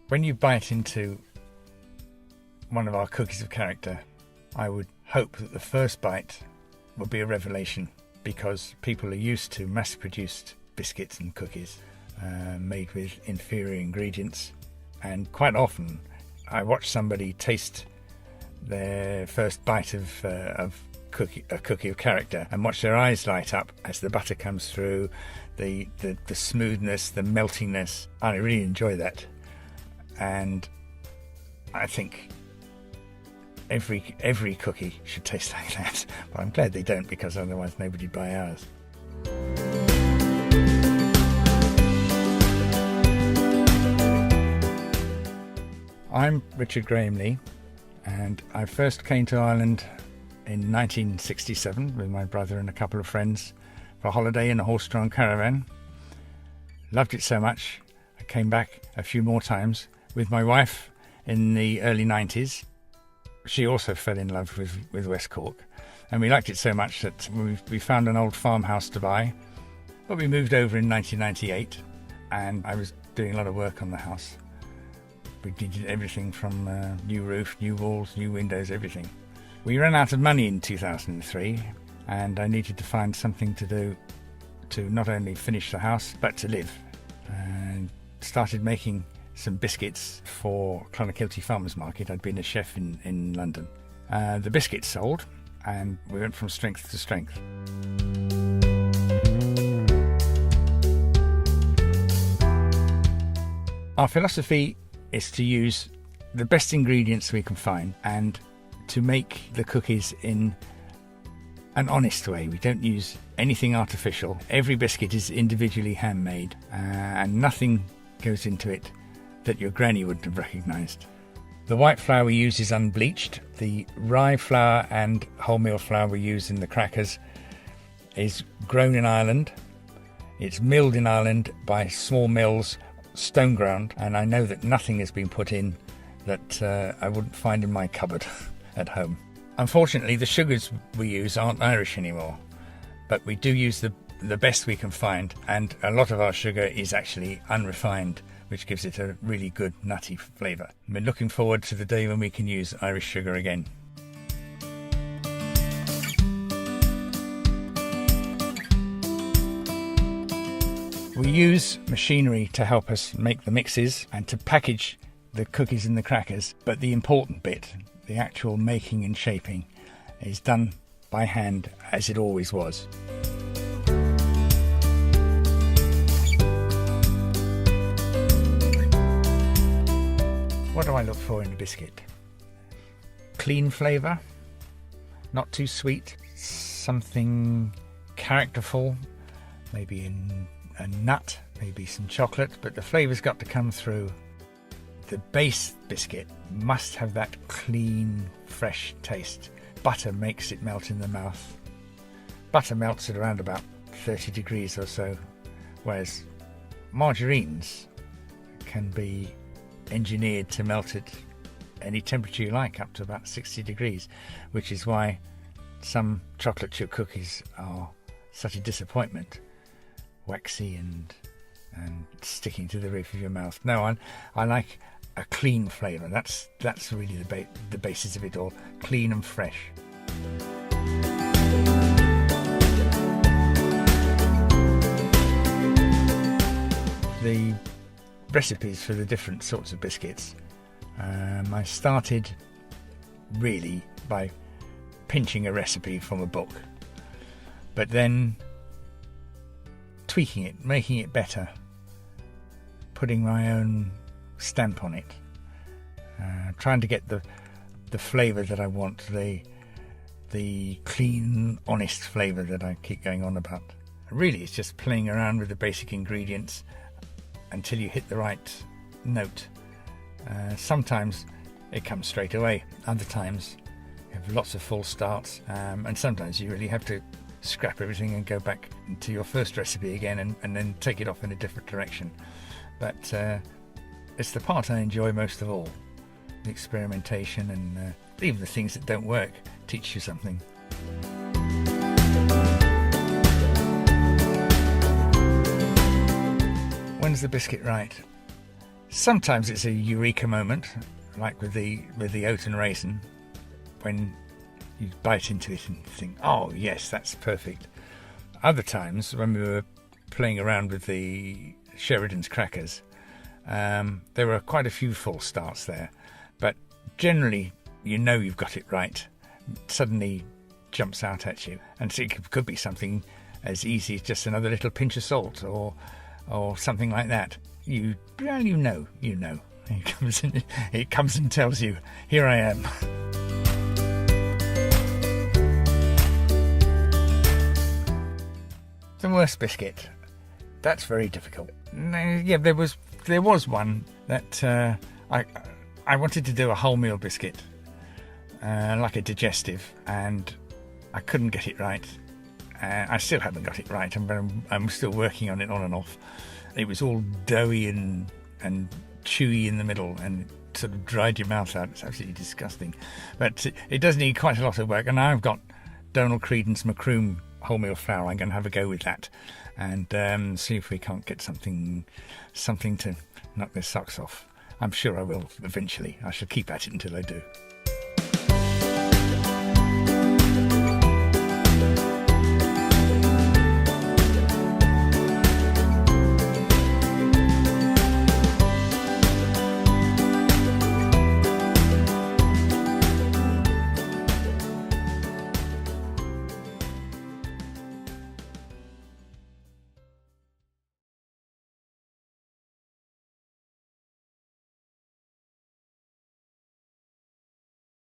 When you bite into one of our cookies of character, I would hope that the first bite will be a revelation, because people are used to mass-produced biscuits and cookies made with inferior ingredients, and quite often I watch somebody taste their first bite of a cookie of character and watch their eyes light up as the butter comes through, the smoothness, the meltingness. I really enjoy that, and I think every cookie should taste like that. But I'm glad they don't, because otherwise nobody'd buy ours. I'm Richard Grahamley, and I first came to Ireland in 1967 with my brother and a couple of friends for a holiday in a horse-drawn caravan. Loved it so much, I came back a few more times with my wife in the early 90s. She also fell in love with West Cork, and we liked it so much that we found an old farmhouse to buy. But we moved over in 1998, and I was doing a lot of work on the house. We did everything from new roof, new walls, new windows, everything. We ran out of money in 2003, and I needed to find something to do to not only finish the house, but to live. And started making some biscuits for Clonakilty Farmers Market. I'd been a chef in London. The biscuits sold, and we went from strength to strength. Our philosophy is to use the best ingredients we can find and to make the cookies in an honest way. We don't use anything artificial. Every biscuit is individually handmade, and nothing goes into it that your granny wouldn't have recognised. The white flour we use is unbleached. The rye flour and wholemeal flour we use in the crackers is grown in Ireland. It's milled in Ireland by small mills, stone ground, and I know that nothing has been put in that I wouldn't find in my cupboard at home. Unfortunately, the sugars we use aren't Irish anymore, but we do use the best we can find, and a lot of our sugar is actually unrefined, which gives it a really good nutty flavour. We're looking forward to the day when we can use Irish sugar again. We use machinery to help us make the mixes and to package the cookies and the crackers, but the important bit, the actual making and shaping, is done by hand, as it always was. What do I look for in a biscuit? Clean flavour, not too sweet, something characterful, maybe in a nut, maybe some chocolate, but the flavour's got to come through. The base biscuit must have that clean, fresh taste. Butter makes it melt in the mouth. Butter melts at around about 30 degrees or so, whereas margarines can be engineered to melt at any temperature you like, up to about 60 degrees, which is why some chocolate chip cookies are such a disappointment. Waxy and sticking to the roof of your mouth. No, I like a clean flavour. That's really the basis of it all. Clean and fresh. The recipes for the different sorts of biscuits. I started really by pinching a recipe from a book, but then tweaking it, making it better, putting my own stamp on it, trying to get the flavour that I want, the clean, honest flavour that I keep going on about. Really, it's just playing around with the basic ingredients until you hit the right note. Sometimes it comes straight away, other times you have lots of false starts, and sometimes you really have to scrap everything and go back to your first recipe again and then take it off in a different direction. But it's the part I enjoy most of all, the experimentation, and even the things that don't work teach you something. When's the biscuit right? Sometimes it's a eureka moment, like with the oat and raisin, when you bite into it and think, oh yes, that's perfect. Other times, when we were playing around with the Sheridan's crackers, there were quite a few false starts there, but generally you know you've got it right. It suddenly jumps out at you, and so it could be something as easy as just another little pinch of salt or something like that. You know. It comes and tells you, here I am. The worst biscuit. That's very difficult. Yeah, there was one that I wanted to do a wholemeal biscuit, like a digestive, and I couldn't get it right. I still haven't got it right. I'm still working on it on and off. It was all doughy and chewy in the middle, and it sort of dried your mouth out. It's absolutely disgusting. But it does need quite a lot of work, and I've got Donald Creedon's Macroom wholemeal flour. I'm going to have a go with that and see if we can't get something to knock their socks off. I'm sure I will eventually. I shall keep at it until I do.